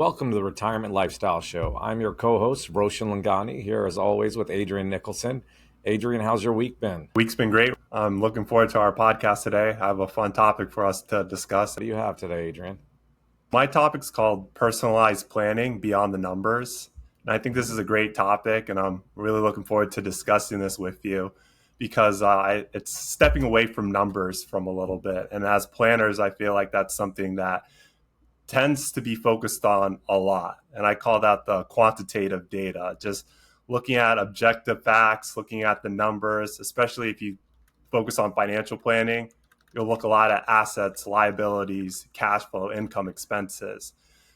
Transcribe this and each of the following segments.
Welcome to the Retirement Lifestyle Show. I'm your co-host, Roshan Loungani, here as always with Adrian Nicholson. Adrian, how's your week been? Week's been great. I'm looking forward to our podcast today. I have a fun topic for us to discuss. What do you have today, Adrian? My topic's called personalized planning beyond the numbers. And I think this is a great topic, and I'm really looking forward to discussing this with you because it's stepping away from numbers from a little bit. And as planners, I feel like that's something that tends to be focused on a lot. And I call that the quantitative data, just looking at objective facts, looking at the numbers, especially if you focus on financial planning. You'll look a lot at assets, liabilities, cash flow, income, expenses.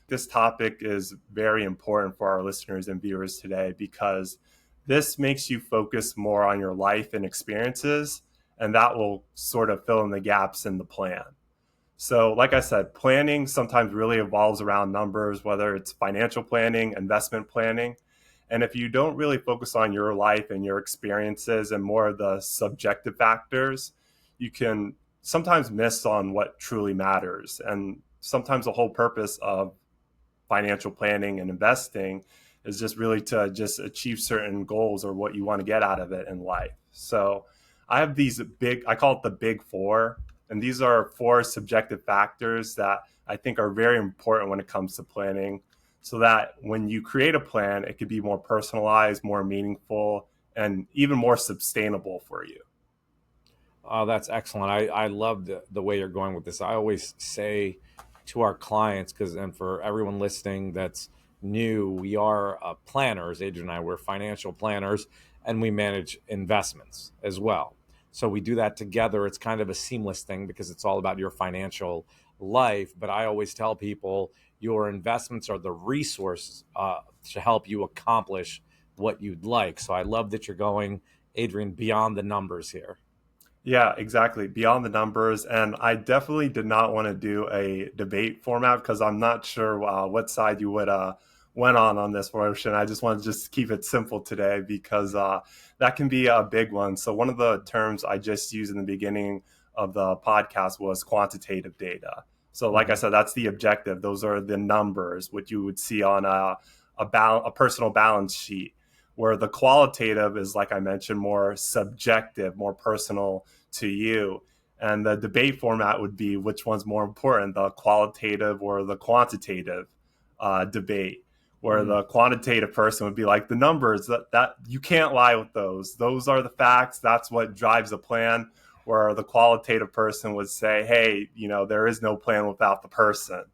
This topic is very important for our listeners and viewers today because this makes you focus more on your life and experiences, and that will sort of fill in the gaps in the plan. So, like I said, planning sometimes really evolves around numbers, whether it's financial planning, investment planning. And if you don't really focus on your life and your experiences and more of the subjective factors, you can sometimes miss on what truly matters. And sometimes the whole purpose of financial planning and investing is just really to just achieve certain goals or what you want to get out of it in life. So I have these I call it the big four. And these are four subjective factors that I think are very important when it comes to planning, so that when you create a plan, it could be more personalized, more meaningful, and even more sustainable for you. Oh, that's excellent. I love the way you're going with this. I always say to our clients, and for everyone listening that's new, we are planners. Adrian and I, we're financial planners, and we manage investments as well. So we do that together. It's kind of a seamless thing because it's all about your financial life. But I always tell people your investments are the resource to help you accomplish what you'd like. So I love that you're going, Adrian, beyond the numbers here. Yeah, exactly. Beyond the numbers. And I definitely did not want to do a debate format because I'm not sure what side you would went on this portion. I just want to just keep it simple today because that can be a big one. So one of the terms I just used in the beginning of the podcast was quantitative data. So like I said, that's the objective. Those are the numbers, what you would see on a personal balance sheet, where the qualitative is, like I mentioned, more subjective, more personal to you. And the debate format would be which one's more important, the qualitative or the quantitative debate, where the quantitative person would be like the numbers that you can't lie with those are the facts, that's what drives a plan, where the qualitative person would say, hey, there is no plan without the person.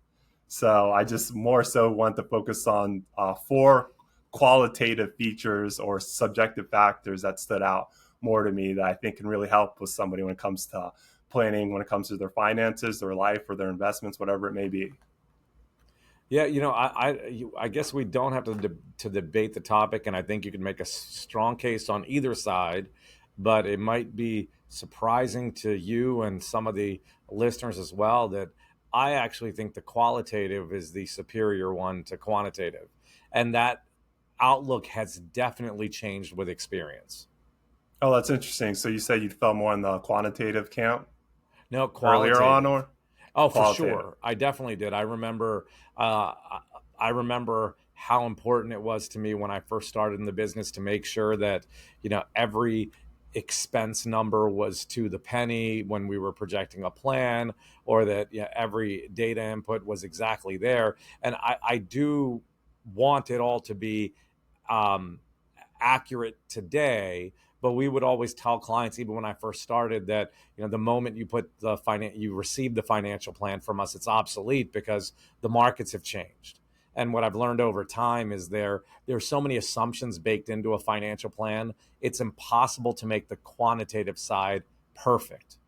So I just more so want to focus on four qualitative features or subjective factors that stood out more to me that I think can really help with somebody when it comes to planning, when it comes to their finances, their life, or their investments, whatever it may be. Yeah, I guess we don't have to debate the topic, and I think you can make a strong case on either side, but it might be surprising to you and some of the listeners as well that I actually think the qualitative is the superior one to quantitative, and that outlook has definitely changed with experience. Oh, that's interesting. So you said you fell more in the quantitative camp No, earlier on, qualitative. or Oh, for qualitative? sure. I definitely did. Uh, I remember how important it was to me when I first started in the business to make sure that, every expense number was to the penny when we were projecting a plan, or that every data input was exactly there. And I do want it all to be um, accurate today, but we would always tell clients, even when I first started, that the moment you receive the financial plan from us, it's obsolete because the markets have changed. And what I've learned over time is there's so many assumptions baked into a financial plan. It's impossible to make the quantitative side perfect.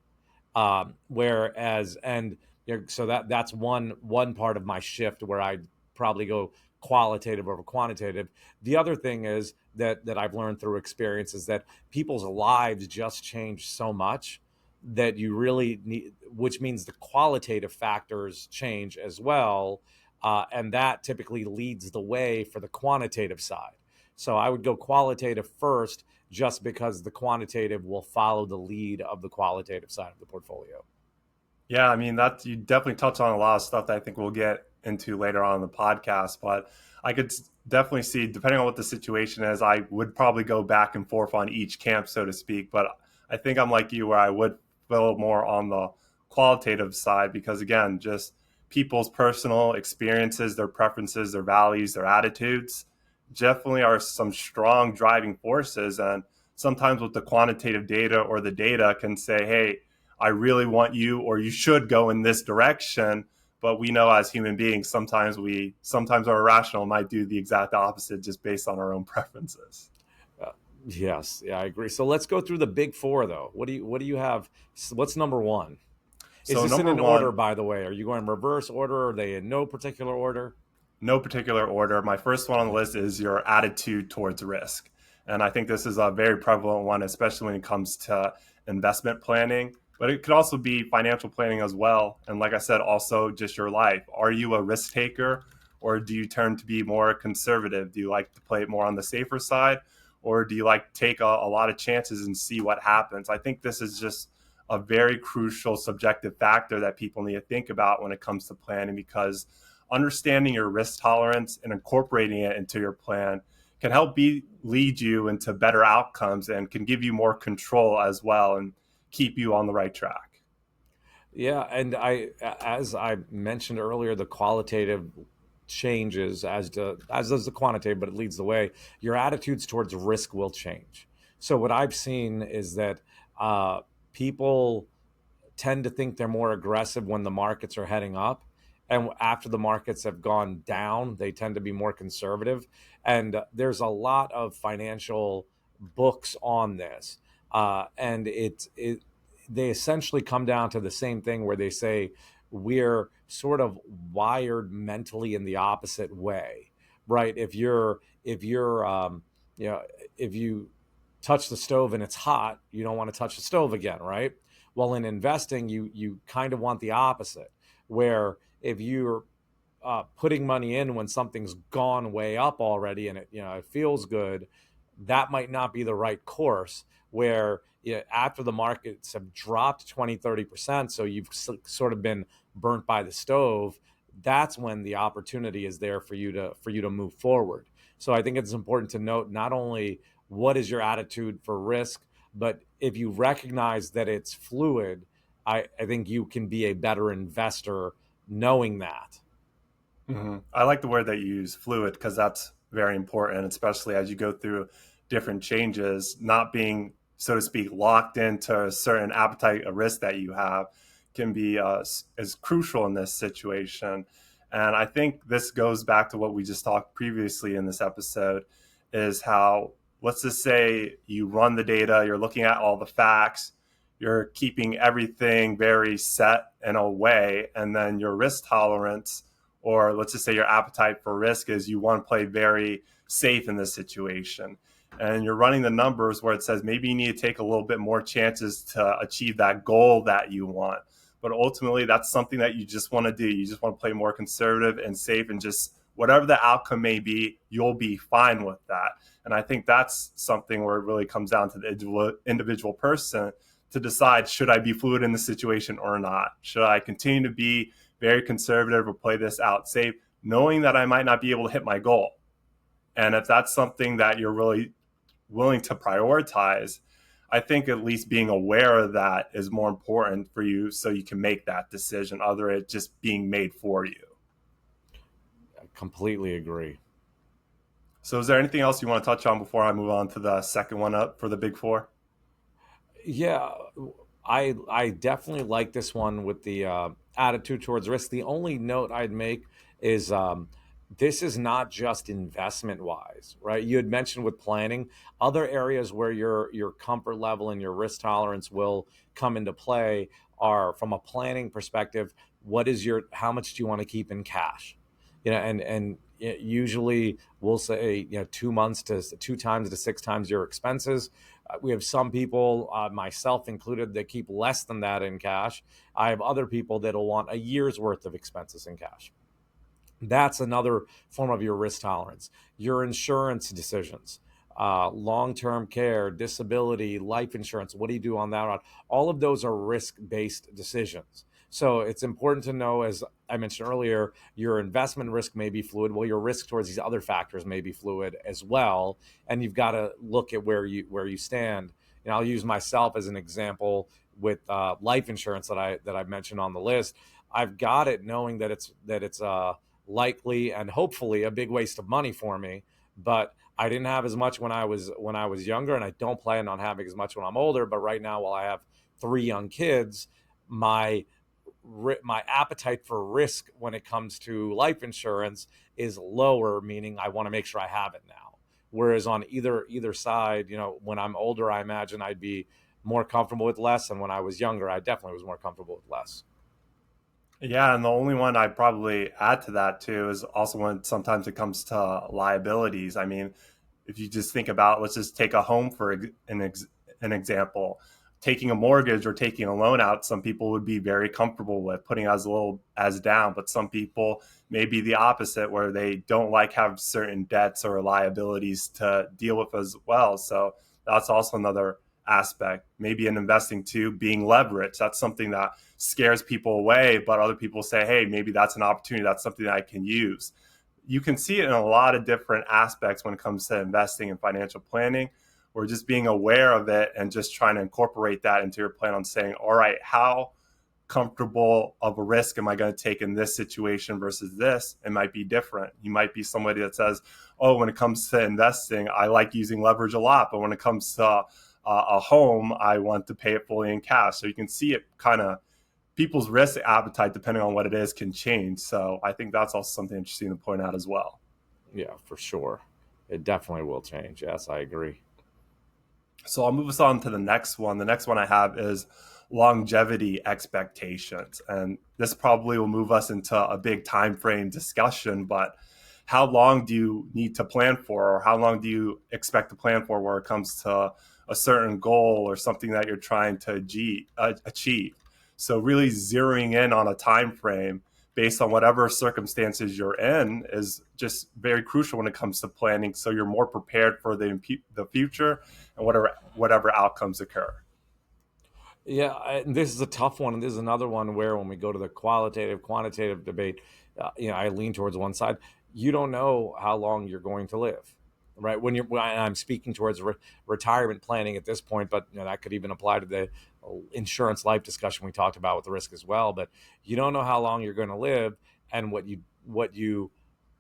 Whereas, and so that's one part of my shift where I probably go qualitative over quantitative. The other thing is that I've learned through experience is that people's lives just change so much that you really need, which means the qualitative factors change as well, and that typically leads the way for the quantitative side. So I would go qualitative first, just because the quantitative will follow the lead of the qualitative side of the portfolio. Yeah, I mean that you definitely touch on a lot of stuff that I think we'll get into later on in the podcast. But I could definitely see, depending on what the situation is, I would probably go back and forth on each camp, so to speak. But I think I'm like you, where I would feel more on the qualitative side because, again, just people's personal experiences, their preferences, their values, their attitudes definitely are some strong driving forces. And sometimes with the quantitative data or the data can say, hey, I really want you, or you should go in this direction. But we know as human beings, sometimes are irrational, might do the exact opposite just based on our own preferences. Uh, yes, yeah, I agree. So let's go through the big four, though. What do you have? What's number one? Is So this in number an order, one, by the way? Are you going reverse order? Are they in no particular order? no particular order. My first one on the list is your attitude towards risk. And I think this is a very prevalent one, especially when it comes to investment planning, but it could also be financial planning as well. And like I said, also just your life. Are you a risk taker, or do you turn to be more conservative? Do you like to play it more on the safer side, or do you like to take a lot of chances and see what happens? I think this is just a very crucial subjective factor that people need to think about when it comes to planning, because understanding your risk tolerance and incorporating it into your plan can help lead you into better outcomes and can give you more control as well and keep you on the right track. Yeah, and as I mentioned earlier, the qualitative changes as does the quantitative, but it leads the way. Your attitudes towards risk will change. So what I've seen is that uh, people tend to think they're more aggressive when the markets are heading up. And after the markets have gone down, they tend to be more conservative. And there's a lot of financial books on this. And they essentially come down to the same thing where they say we're sort of wired mentally in the opposite way, right? If you're you know if you touch the stove and it's hot, you don't want to touch the stove again, right? Well, in investing, you kind of want the opposite, where if you're putting money in when something's gone way up already and it feels good, that might not be the right course. Where after the markets have dropped 20-30%, so you've sort of been burnt by the stove, that's when the opportunity is there for you to move forward. So I think it's important to note not only what is your attitude for risk, but if you recognize that it's fluid, I think you can be a better investor knowing that. I like the word that you use, fluid, because that's very important, especially as you go through different changes. Not being, so to speak, locked into a certain appetite of risk that you have can be is crucial in this situation. And I think this goes back to what we just talked previously in this episode, is how, let's just say you run the data, you're looking at all the facts, you're keeping everything very set in a way, and then your risk tolerance, or let's just say your appetite for risk, is you want to play very safe in this situation. And you're running the numbers where it says maybe you need to take a little bit more chances to achieve that goal that you want. But ultimately, that's something that you just want to do. You just want to play more conservative and safe, and just whatever the outcome may be, you'll be fine with that. And I think that's something where it really comes down to the individual person to decide, should I be fluid in the situation or not? Should I continue to be very conservative or play this out safe, knowing that I might not be able to hit my goal? And if that's something that you're really willing to prioritize, I think at least being aware of that is more important for you, so you can make that decision, other than it just being made for you. I completely agree. So is there anything else you want to touch on before I move on to the second one up for the big four? Yeah, I definitely like this one with the attitude towards risk. The only note I'd make is this is not just investment wise, right? You had mentioned with planning, other areas where your comfort level and your risk tolerance will come into play are from a planning perspective. What is your how much do you want to keep in cash? And usually we'll say 2 months to 2 times to 6 times your expenses. We have some people, myself included, that keep less than that in cash. I have other people that'll want a year's worth of expenses in cash. That's another form of your risk tolerance. Your insurance decisions, long-term care, disability, life insurance. What do you do on that? All of those are risk-based decisions. So it's important to know, as I mentioned earlier, your investment risk may be fluid. Well, your risk towards these other factors may be fluid as well, and you've got to look at where you stand. And I'll use myself as an example with life insurance that I mentioned on the list. I've got it knowing that it's likely and hopefully a big waste of money for me, but I didn't have as much when I was younger, and I don't plan on having as much when I'm older. But right now, while I have three young kids, my my appetite for risk when it comes to life insurance is lower, meaning I want to make sure I have it now. Whereas on either side, when I'm older, I imagine I'd be more comfortable with less, and when I was younger, I definitely was more comfortable with less. Yeah, and the only one I'd probably add to that too is also when sometimes it comes to liabilities. I mean, if you just think about, let's just take a home for an example. Taking a mortgage or taking a loan out, some people would be very comfortable with putting as little as down, but some people may be the opposite, where they don't like have certain debts or liabilities to deal with as well. So that's also another aspect. Maybe in investing too, being leveraged. That's something that scares people away, but other people say, hey, maybe that's an opportunity. That's something that I can use. You can see it in a lot of different aspects when it comes to investing and financial planning, or just being aware of it and just trying to incorporate that into your plan on saying, all right, how comfortable of a risk am I going to take in this situation versus this? It might be different. You might be somebody that says, oh, when it comes to investing, I like using leverage a lot, but when it comes to a home, I want to pay it fully in cash. So you can see it kind of, people's risk appetite, depending on what it is, can change. So I think that's also something interesting to point out as well. Yeah, for sure. It definitely will change. Yes, I agree. So I'll move us on to the next one. The next one I have is longevity expectations. And this probably will move us into a big time frame discussion, but how long do you need to plan for, or how long do you expect to plan for where it comes to a certain goal or something that you're trying to achieve? So really zeroing in on a time frame based on whatever circumstances you're in is just very crucial when it comes to planning, so you're more prepared for the future and whatever outcomes occur. Yeah, this is a tough one, and this is another one where when we go to the qualitative quantitative debate, I lean towards one side. You don't know how long you're going to live, right? When I'm speaking towards retirement planning at this point, but that could even apply to the insurance life discussion we talked about with the risk as well. But you don't know how long you're going to live, and what you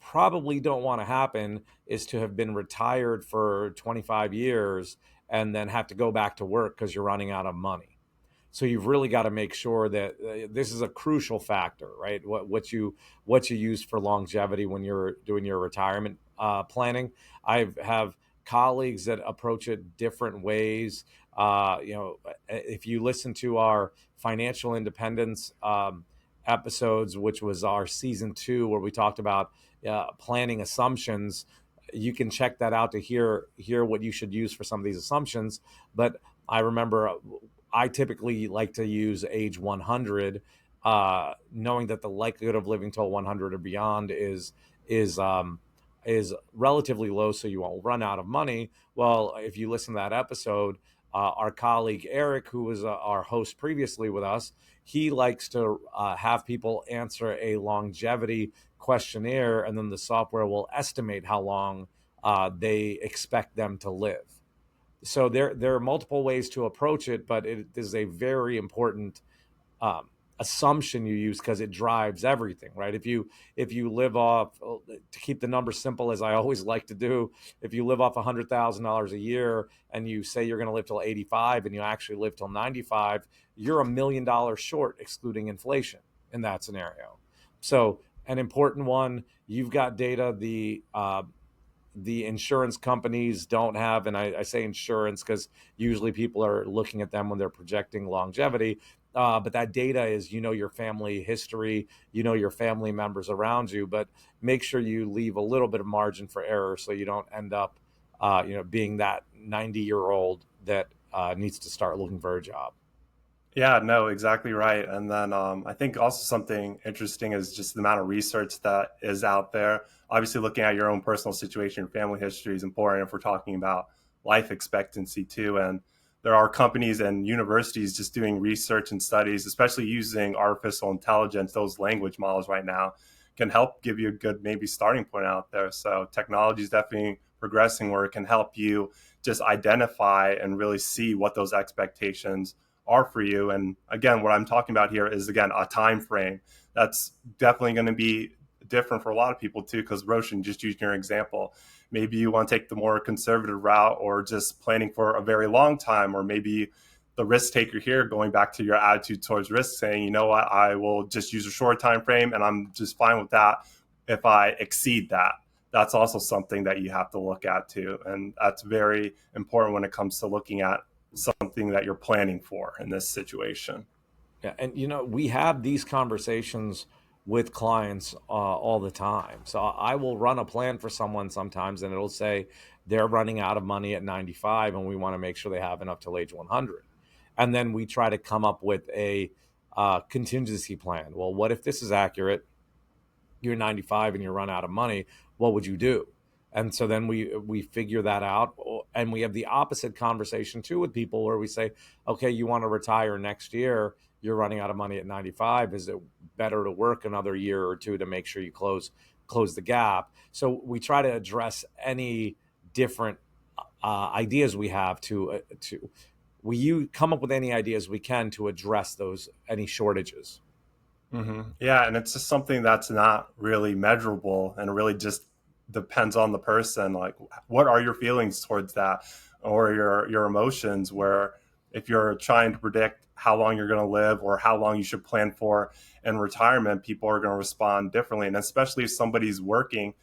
probably don't want to happen is to have been retired for 25 years and then have to go back to work because you're running out of money. So you've really got to make sure that this is a crucial factor, right? What you use for longevity when you're doing your retirement planning. I have colleagues that approach it different ways. If you listen to our financial independence episodes, which was our season 2, where we talked about planning assumptions, you can check that out to hear what you should use for some of these assumptions. But I remember I typically like to use age 100, knowing that the likelihood of living till 100 or beyond is um, is relatively low, so you won't run out of money. Well, if you listen to that episode, our colleague Eric, who was our host previously with us, he likes to have people answer a longevity questionnaire, and then the software will estimate how long they expect them to live. So there are multiple ways to approach it, but it is a very important um, assumption you use because it drives everything, right? If you live off, to keep the numbers simple, as I always like to do, if you live off $100,000 a year and you say you're going to live till 85 and you actually live till 95, you're $1 million short excluding inflation in that scenario. So an important one, you've got data. The insurance companies don't have, and I say insurance because usually people are looking at them when they're projecting longevity. But that data is, your family history, your family members around you, but make sure you leave a little bit of margin for error so you don't end up, being that 90-year-old that needs to start looking for a job. Yeah, no, exactly right. And then I think also something interesting is just the amount of research that is out there. Obviously, looking at your own personal situation, family history is important if we're talking about life expectancy too. And there are companies and universities just doing research and studies, especially using artificial intelligence. Those language models right now can help give you a good maybe starting point out there. So technology is definitely progressing where it can help you just identify and really see what those expectations are for you. And again, what I'm talking about here is again a time frame. That's definitely going to be different for a lot of people too, because Roshan, just using your example, maybe you want to take the more conservative route or just planning for a very long time, or maybe the risk taker here, going back to your attitude towards risk, saying, you know what, I will just use a short time frame and I'm just fine with that if I exceed that. That's also something that you have to look at too. And that's very important when it comes to looking at something that you're planning for in this situation. Yeah, and we have these conversations with clients all the time. So I will run a plan for someone sometimes, and it'll say they're running out of money at 95, and we want to make sure they have enough till age 100. And then we try to come up with a contingency plan. Well, what if this is accurate? You're 95 and you run out of money. What would you do? And so then we figure that out, and we have the opposite conversation too with people where we say, okay, you want to retire next year, you're running out of money at 95. Is it better to work another year or two to make sure you close the gap? So we try to address any different ideas we have to we come up with any ideas we can to address those any shortages. Yeah, and it's just something that's not really measurable and it really just depends on the person. Like, what are your feelings towards that, or your emotions? Where if you're trying to predict how long you're going to live or how long you should plan for in retirement, people are going to respond differently. And especially if somebody's working,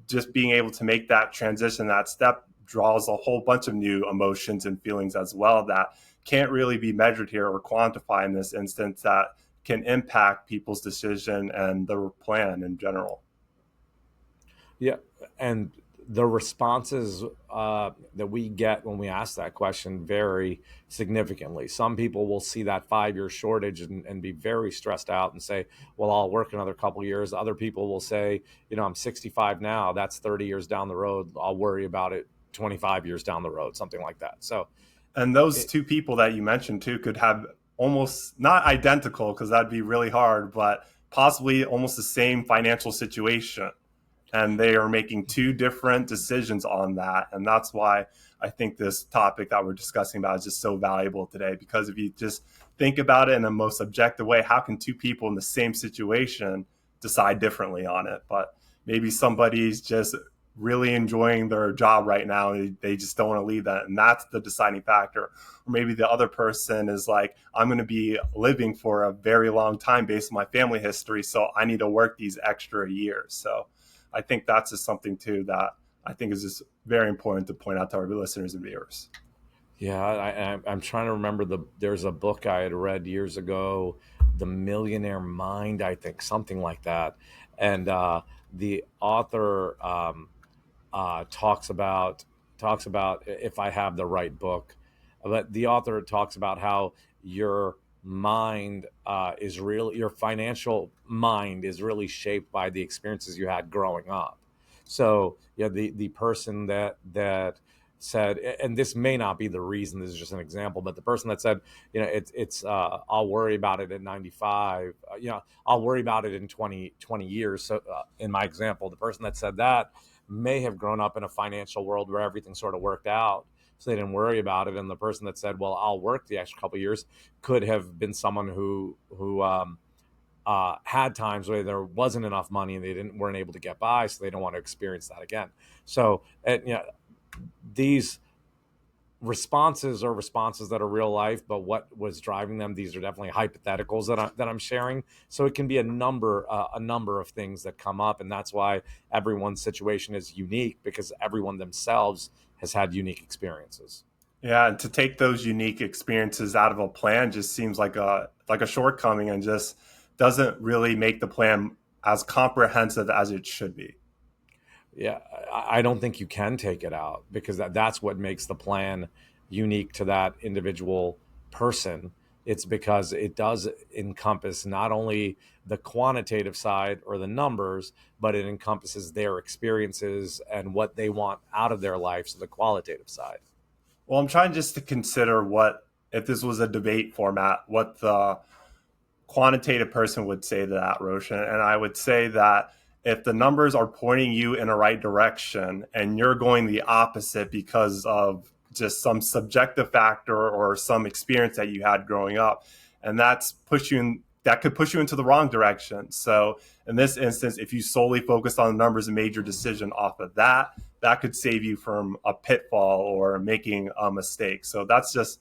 just being able to make that transition, that step draws a whole bunch of new emotions and feelings as well that can't really be measured here or quantified in this instance, that can impact people's decision and their plan in general. Yeah, and the responses that we get when we ask that question vary significantly. Some people will see that 5 year shortage and be very stressed out and say, "Well, I'll work another couple years." Other people will say, "I'm 65 now. That's 30 years down the road. I'll worry about it 25 years down the road," something like that. So, And those it, two people that you mentioned too could have almost not identical, because that'd be really hard, but possibly almost the same financial situation, and they are making two different decisions on that. And that's why I think this topic that we're discussing about is just so valuable today, because if you just think about it in the most objective way, how can two people in the same situation decide differently on it? But maybe somebody's just really enjoying their job right now and they just don't want to leave that, and that's the deciding factor. Or maybe the other person is like, I'm going to be living for a very long time based on my family history, so I need to work these extra years. So I think that's just something too that I think is just very important to point out to our listeners and viewers. yeah, I'm trying to remember there's a book I had read years ago, The Millionaire Mind, I think, something like that, and the author talks about if I have the right book, but the author talks about how your mind is really your financial mind is really shaped by the experiences you had growing up. So yeah, the person that said, and this may not be the reason, this is just an example, but the person that said, it's I'll worry about it at 95, I'll worry about it in 20 years. So in my example, the person that said that may have grown up in a financial world where everything sort of worked out, so they didn't worry about it. And the person that said, well, I'll work the extra couple of years, could have been someone who had times where there wasn't enough money and they weren't able to get by, so they don't want to experience that again. So these responses are responses that are real life, but what was driving them, these are definitely hypotheticals that I'm sharing. So it can be a number of things that come up, and that's why everyone's situation is unique, because everyone themselves has had unique experiences. Yeah, and to take those unique experiences out of a plan just seems like a shortcoming and just doesn't really make the plan as comprehensive as it should be. Yeah, I don't think you can take it out, because that's what makes the plan unique to that individual person. It's because it does encompass not only the quantitative side or the numbers, but it encompasses their experiences and what they want out of their life, so the qualitative side. Well, I'm trying just to consider what, if this was a debate format, what the quantitative person would say to that, Roshan. And I would say that if the numbers are pointing you in a right direction and you're going the opposite because of just some subjective factor or some experience that you had growing up, and that could push you into the wrong direction. So in this instance, if you solely focused on the numbers and made your decision off of that, that could save you from a pitfall or making a mistake. So that's just,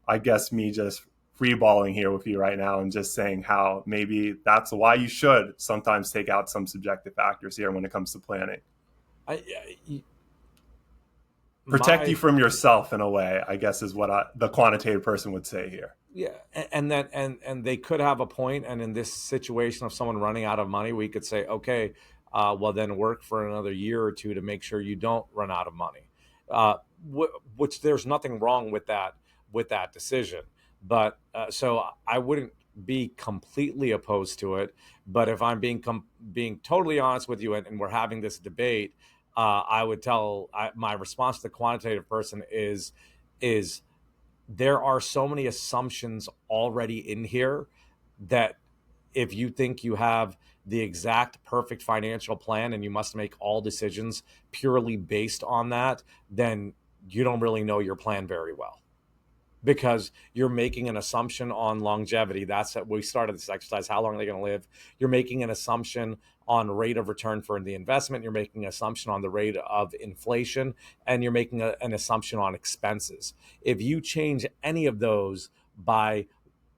I guess, me just freeballing here with you right now and just saying how maybe that's why you should sometimes take out some subjective factors here when it comes to planning. I Protect you my from yourself in a way, I guess, is what the quantitative person would say here. Yeah, and then and they could have a point. And in this situation of someone running out of money, we could say, okay, well then work for another year or two to make sure you don't run out of money. Uh, which there's nothing wrong with that decision. But so I wouldn't be completely opposed to it. But if I'm being totally honest with you, and we're having this debate, I would my response to the quantitative person is there are so many assumptions already in here that if you think you have the exact perfect financial plan and you must make all decisions purely based on that, then you don't really know your plan very well, because you're making an assumption on longevity. That's what we started this exercise. How long are they going to live? You're making an assumption on rate of return for the investment. You're making an assumption on the rate of inflation, and you're making an assumption on expenses. If you change any of those by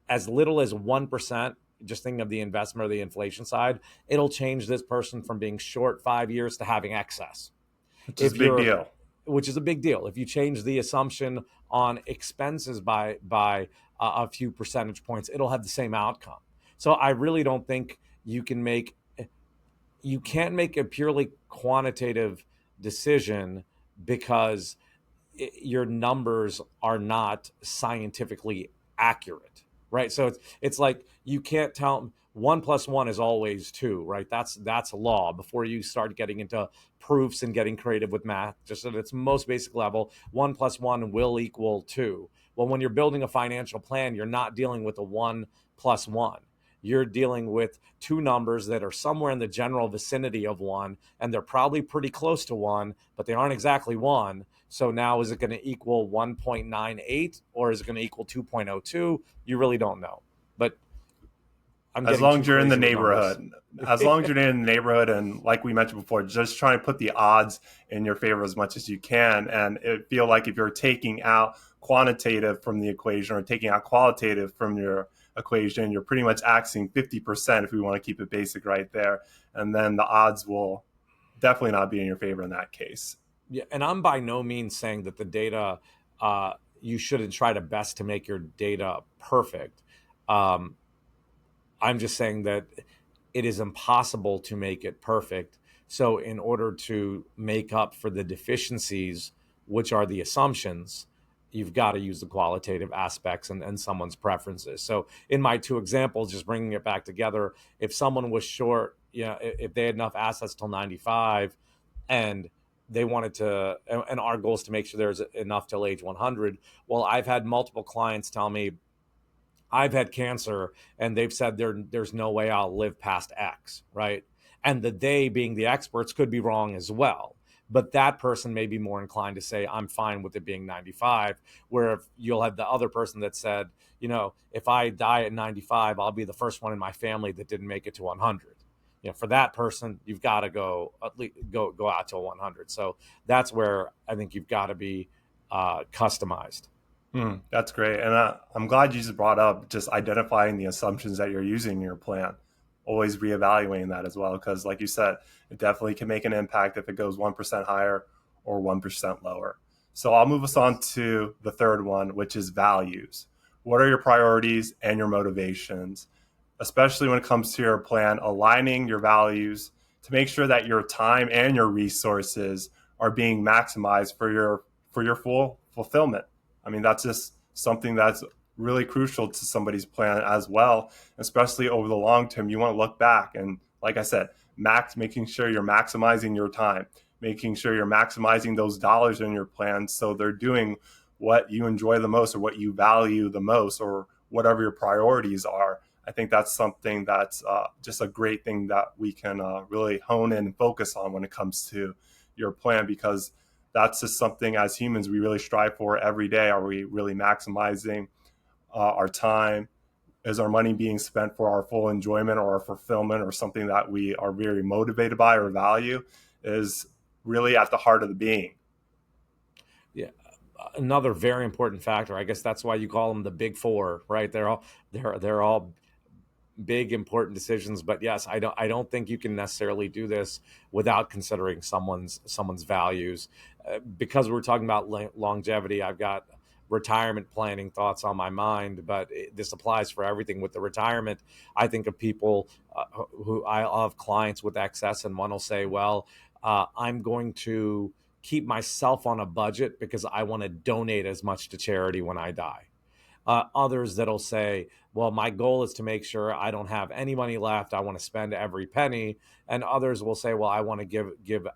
as little as 1%, just thinking of the investment or the inflation side, it'll change this person from being short 5 years to having excess. Which is a If big you're deal. Which is a big deal. If you change the assumption on expenses by a few percentage points, it'll have the same outcome. So I really don't think you can't make a purely quantitative decision because your numbers are not scientifically accurate, right? So it's like you can't tell 1 plus 1 is always 2, right? That's a law before you start getting into proofs and getting creative with math. Just at its most basic level, 1 plus 1 will equal 2. Well, when you're building a financial plan, you're not dealing with a 1 plus 1. You're dealing with two numbers that are somewhere in the general vicinity of 1, and they're probably pretty close to 1, but they aren't exactly 1. So now is it going to equal 1.98 or is it going to equal 2.02? You really don't know. But I'm As getting long too as you're in the crazy with numbers. neighborhood, as long as you're in the neighborhood, and like we mentioned before, just trying to put the odds in your favor as much as you can. And it feel like if you're taking out quantitative from the equation or taking out qualitative from your equation, you're pretty much axing 50% if we want to keep it basic right there. And then the odds will definitely not be in your favor in that case. Yeah, and I'm by no means saying that the data, you shouldn't try to best to make your data perfect. Um, I'm just saying that it is impossible to make it perfect. So, in order to make up for the deficiencies, which are the assumptions, you've got to use the qualitative aspects and someone's preferences. So, in my two examples, just bringing it back together, if someone was short, if they had enough assets till 95 and they wanted to, and our goal is to make sure there's enough till age 100. Well, I've had multiple clients tell me, I've had cancer, and they've said there's no way I'll live past X, right? And the they being the experts could be wrong as well. But that person may be more inclined to say, I'm fine with it being 95. Where if you'll have the other person that said, if I die at 95, I'll be the first one in my family that didn't make it to 100. For that person, you've got to go at least go out to 100. So that's where I think you've got to be customized. That's great. And I'm glad you just brought up just identifying the assumptions that you're using in your plan. Always reevaluating that as well, because like you said, it definitely can make an impact if it goes 1% higher or 1% lower. So I'll move us on Yes. to the third one, which is values. What are your priorities and your motivations, especially when it comes to your plan, aligning your values to make sure that your time and your resources are being maximized for your full fulfillment. I mean, that's just something that's really crucial to somebody's plan as well, especially over the long term. You want to look back and, like I said, making sure you're maximizing your time, making sure you're maximizing those dollars in your plan so they're doing what you enjoy the most or what you value the most or whatever your priorities are. I think that's something that's just a great thing that we can really hone in and focus on when it comes to your plan, because that's just something as humans we really strive for every day. Are we really maximizing our time? Is our money being spent for our full enjoyment or our fulfillment or something that we are very motivated by or value? Is really at the heart of the being. Yeah. Another very important factor. I guess that's why you call them the big four, right? They're all big important decisions. But yes, I don't think you can necessarily do this without considering someone's values. Because we're talking about longevity, I've got retirement planning thoughts on my mind, but this applies for everything. With the retirement, I think of people who I have clients with excess, and one will say, well, I'm going to keep myself on a budget because I want to donate as much to charity when I die. Others that'll say, well, my goal is to make sure I don't have any money left. I want to spend every penny. And others will say, well, I want to give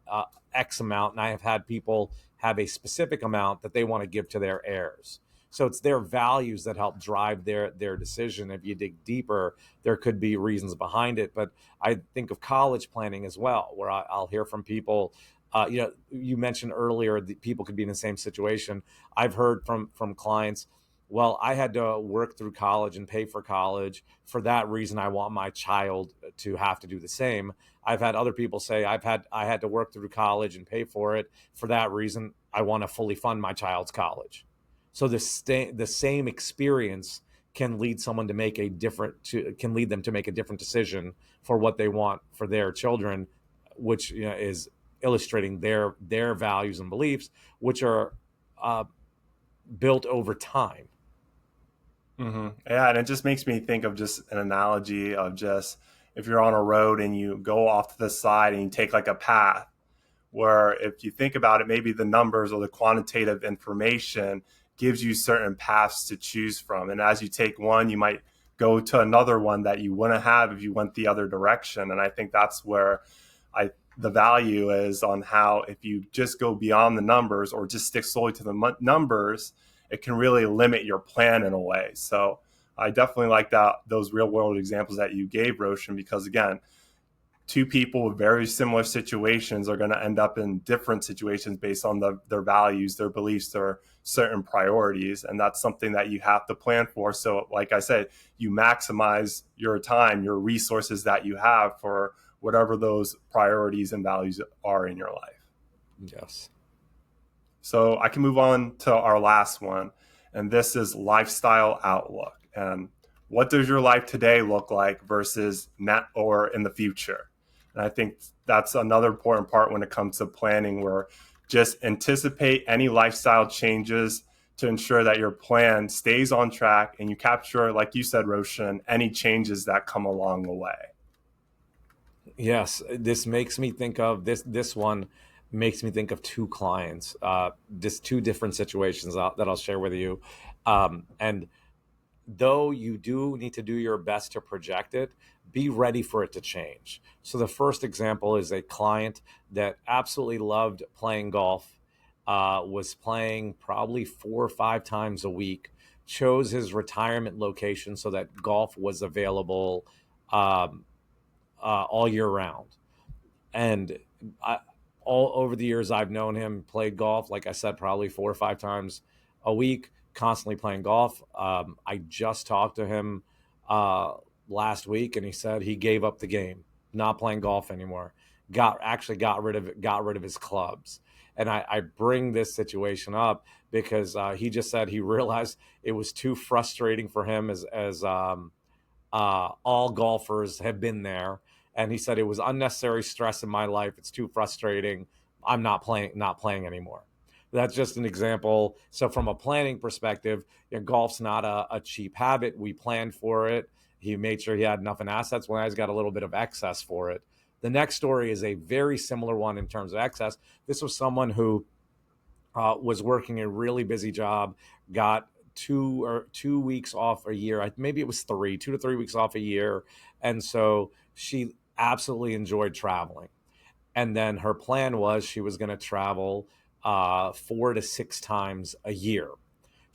X amount. And I have had people have a specific amount that they want to give to their heirs. So it's their values that help drive their decision. If you dig deeper, there could be reasons behind it. But I think of college planning as well, where I'll hear from people. You mentioned earlier that people could be in the same situation. I've heard from clients, well, I had to work through college and pay for college. For that reason, I want my child to have to do the same. I've had other people say, I had to work through college and pay for it. For that reason, I want to fully fund my child's college. So the same experience can lead someone to make can lead them to make a different decision for what they want for their children, which is illustrating their values and beliefs, which are uh, built over time. Yeah, and it just makes me think of just an analogy of just if you're on a road and you go off to the side and you take like a path where if you think about it, maybe the numbers or the quantitative information gives you certain paths to choose from. And as you take one, you might go to another one that you wouldn't have if you went the other direction. And I think that's where I the value is on how if you just go beyond the numbers or just stick solely to the numbers, it can really limit your plan in a way. So I definitely like that those real world examples that you gave, Roshan, because again, two people with very similar situations are going to end up in different situations based on their values, their beliefs, their certain priorities. And that's something that you have to plan for. So, like I said, you maximize your time, your resources that you have for whatever those priorities and values are in your life. Yes. So I can move on to our last one, and this is lifestyle outlook. And what does your life today look like versus net or in the future? And I think that's another important part when it comes to planning, where just anticipate any lifestyle changes to ensure that your plan stays on track and you capture, like you said, Roshan, any changes that come along the way. Yes, this makes me think of this one makes me think of two clients, just two different situations that I'll share with you. And though you do need to do your best to project it, be ready for it to change. So the first example is a client that absolutely loved playing golf, was playing probably 4 or 5 times a week, chose his retirement location so that golf was available um, all year round. And I, all over the years I've known him, played golf, like I said, probably 4 or 5 times a week, constantly playing golf. I just talked to him uh, last week, and he said he gave up the game, not playing golf anymore. Got rid of his clubs. And I bring this situation up because he just said he realized it was too frustrating for him as all golfers have been there, and he said it was unnecessary stress in my life. It's too frustrating. I'm not playing anymore. That's just an example. So from a planning perspective, golf's not a cheap habit. We planned for it. He made sure he had enough in assets. Well, now he's got a little bit of excess for it. The next story is a very similar one in terms of excess. This was someone who was working a really busy job, got 2 weeks off a year. Maybe it was 2 to 3 weeks off a year. And so she absolutely enjoyed traveling. And then her plan was she was going to travel 4 to 6 times a year.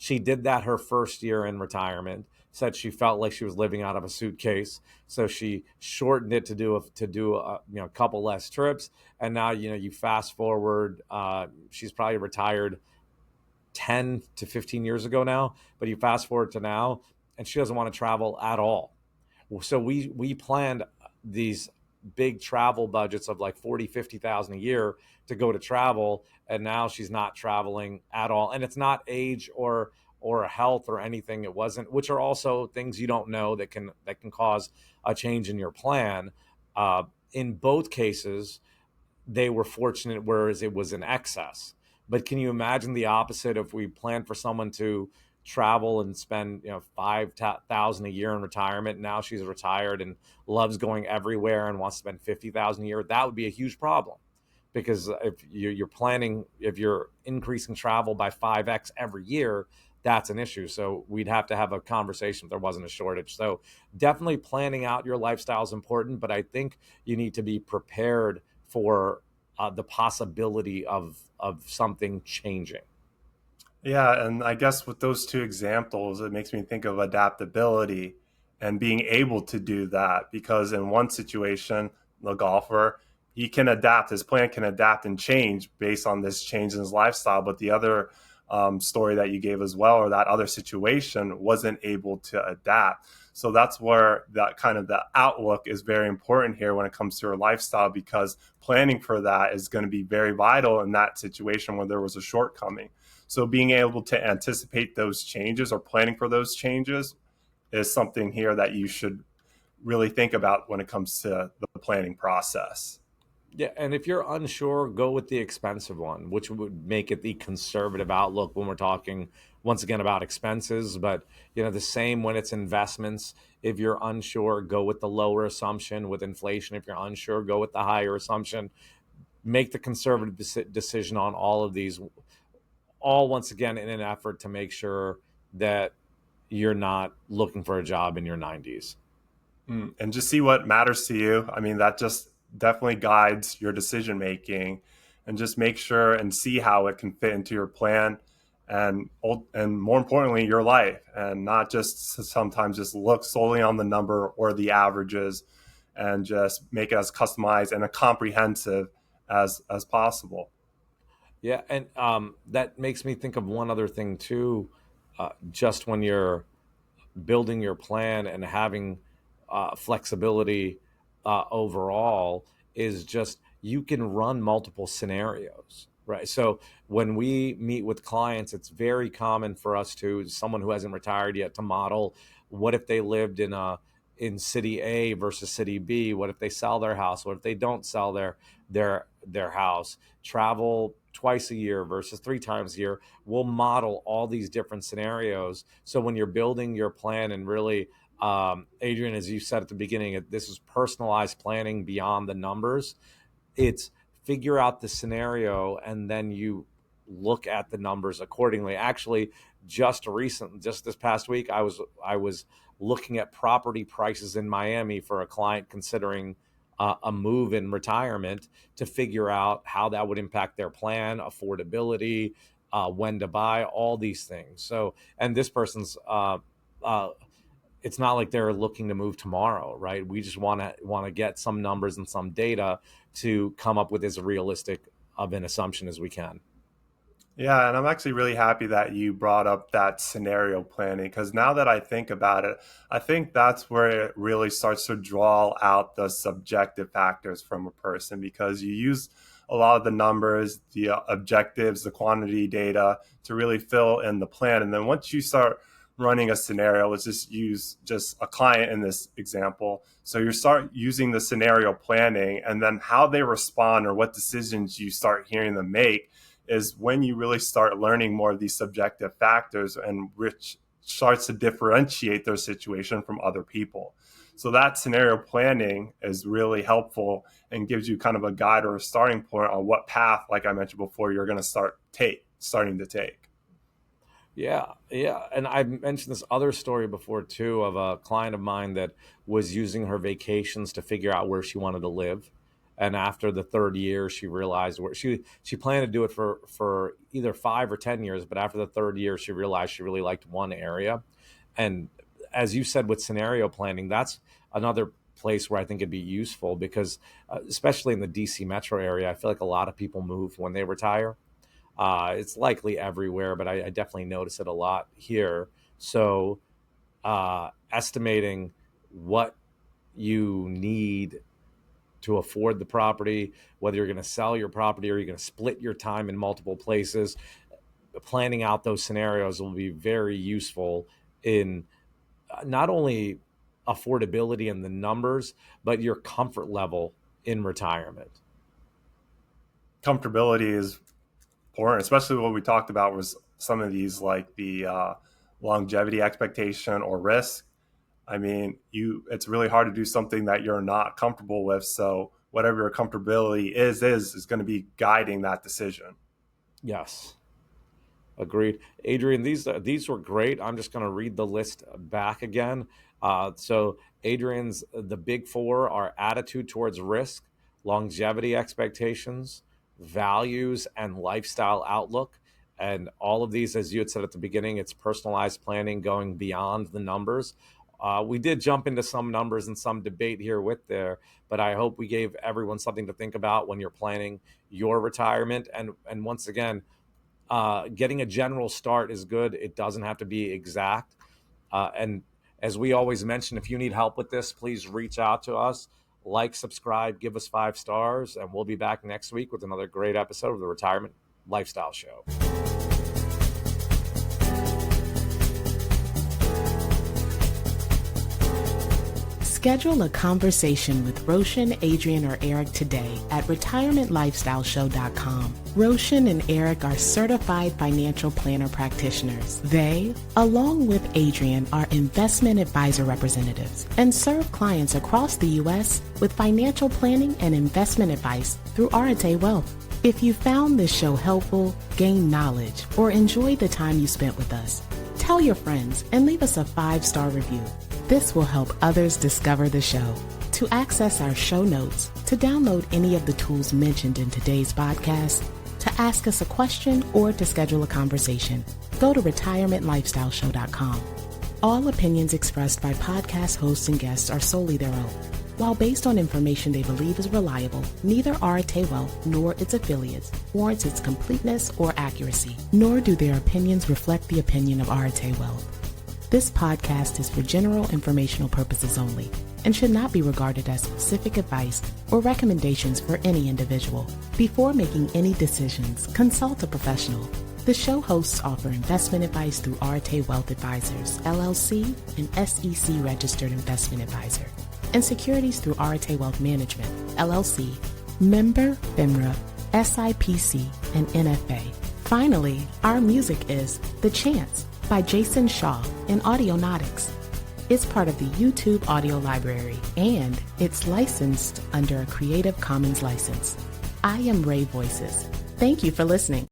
She did that her first year in retirement. Said she felt like she was living out of a suitcase, so she shortened it to do a couple less trips. And now you fast forward, she's probably retired 10 to 15 years ago now, but you fast forward to now, and she doesn't want to travel at all. So we planned these big travel budgets of like 40, 50,000 a year to go to travel, and now she's not traveling at all. And it's not age or health or anything. It wasn't, which are also things you don't know that can cause a change in your plan. In both cases, they were fortunate, whereas it was in excess. But can you imagine the opposite if we planned for someone to travel and spend 5,000 a year in retirement? Now she's retired and loves going everywhere and wants to spend 50,000 a year. That would be a huge problem, because if you're planning, if you're increasing travel by 5x every year, that's an issue. So we'd have to have a conversation if there wasn't a shortage. So definitely planning out your lifestyle is important, but I think you need to be prepared for the possibility of something changing. Yeah, and I guess with those two examples, it makes me think of adaptability and being able to do that. Because in one situation, the golfer, he can adapt, his plan can adapt and change based on this change in his lifestyle. But the other story that you gave as well, or that other situation, wasn't able to adapt. So that's where that kind of the outlook is very important here when it comes to your lifestyle, because planning for that is going to be very vital in that situation where there was a shortcoming. So being able to anticipate those changes or planning for those changes is something here that you should really think about when it comes to the planning process. Yeah, and if you're unsure, go with the expensive one, which would make it the conservative outlook when we're talking once again about expenses. But the same when it's investments. If you're unsure, go with the lower assumption. With inflation, if you're unsure, go with the higher assumption. Make the conservative decision on all of these, all once again in an effort to make sure that you're not looking for a job in your 90s. And just see what matters to you. I mean, that just definitely guides your decision making, and just make sure and see how it can fit into your plan, and more importantly, your life, and not just sometimes just look solely on the number or the averages, and just make it as customized and as comprehensive as possible. Yeah, and that makes me think of one other thing too. Just when you're building your plan and having flexibility overall, is just you can run multiple scenarios, right? So when we meet with clients, it's very common for us to, someone who hasn't retired yet, to model what if they lived in city A versus city B. What if they sell their house? What if they don't sell their house? Travel twice a year versus 3 times a year. We'll model all these different scenarios. So when you're building your plan, and really, Adrian, as you said at the beginning, this is personalized planning beyond the numbers. It's figure out the scenario and then you look at the numbers accordingly. Actually, just this past week, I was looking at property prices in Miami for a client considering a move in retirement, to figure out how that would impact their plan, affordability, when to buy, all these things. So, and this person's uh, it's not like they're looking to move tomorrow, right? We just want to get some numbers and some data to come up with as realistic of an assumption as we can. Yeah, and I'm actually really happy that you brought up that scenario planning, because now that I think about it, I think that's where it really starts to draw out the subjective factors from a person, because you use a lot of the numbers, the objectives, the quantity data to really fill in the plan. And then once you start running a scenario, let's just use just a client in this example. So you start using the scenario planning, and then how they respond or what decisions you start hearing them make is when you really start learning more of these subjective factors, and which starts to differentiate their situation from other people. So that scenario planning is really helpful and gives you kind of a guide or a starting point on what path, like I mentioned before, you're going to starting to take. Yeah, yeah. And I mentioned this other story before too, of a client of mine that was using her vacations to figure out where she wanted to live. And after the third year, she realized where she planned to do it for either 5 or 10 years. But after the third year, she realized she really liked one area. And as you said, with scenario planning, that's another place where I think it'd be useful because, especially in the DC metro area, I feel like a lot of people move when they retire. It's likely everywhere, but I definitely notice it a lot here. So, estimating what you need to afford the property, whether you're going to sell your property or you're going to split your time in multiple places, planning out those scenarios will be very useful in not only affordability and the numbers, but your comfort level in retirement. Comfortability is important, especially what we talked about was some of these like the longevity expectation or risk. I mean, it's really hard to do something that you're not comfortable with. So whatever your comfortability is going to be guiding that decision. Yes. Agreed. Adrian, these were great. I'm just going to read the list back again. So Adrian's the big four are attitude towards risk, longevity expectations, values, and lifestyle outlook. And all of these, as you had said at the beginning, it's personalized planning going beyond the numbers. We did jump into some numbers and some debate here with there, but I hope we gave everyone something to think about when you're planning your retirement. And once again, getting a general start is good. It doesn't have to be exact. And as we always mention, if you need help with this, please reach out to us. Like, subscribe, give us 5 stars, and we'll be back next week with another great episode of the Retirement Lifestyle Show. Schedule a conversation with Roshan, Adrian, or Eric today at retirementlifestyleshow.com. Roshan and Eric are certified financial planner practitioners. They, along with Adrian, are investment advisor representatives and serve clients across the U.S. with financial planning and investment advice through Arate Wealth. If you found this show helpful, gained knowledge, or enjoyed the time you spent with us, tell your friends and leave us a 5-star review. This will help others discover the show. To access our show notes, to download any of the tools mentioned in today's podcast, to ask us a question, or to schedule a conversation, go to retirementlifestyleshow.com. All opinions expressed by podcast hosts and guests are solely their own. While based on information they believe is reliable, neither Arate Wealth nor its affiliates warrants its completeness or accuracy, nor do their opinions reflect the opinion of Arate Wealth. This podcast is for general informational purposes only and should not be regarded as specific advice or recommendations for any individual. Before making any decisions, consult a professional. The show hosts offer investment advice through Arate Wealth Advisors, LLC, an SEC-registered investment advisor, and securities through Arate Wealth Management, LLC, member FINRA, SIPC, and NFA. Finally, our music is The Chance by Jason Shaw and Audionautics. It's part of the YouTube audio library, and it's licensed under a Creative Commons license. I am Ray Voices. Thank you for listening.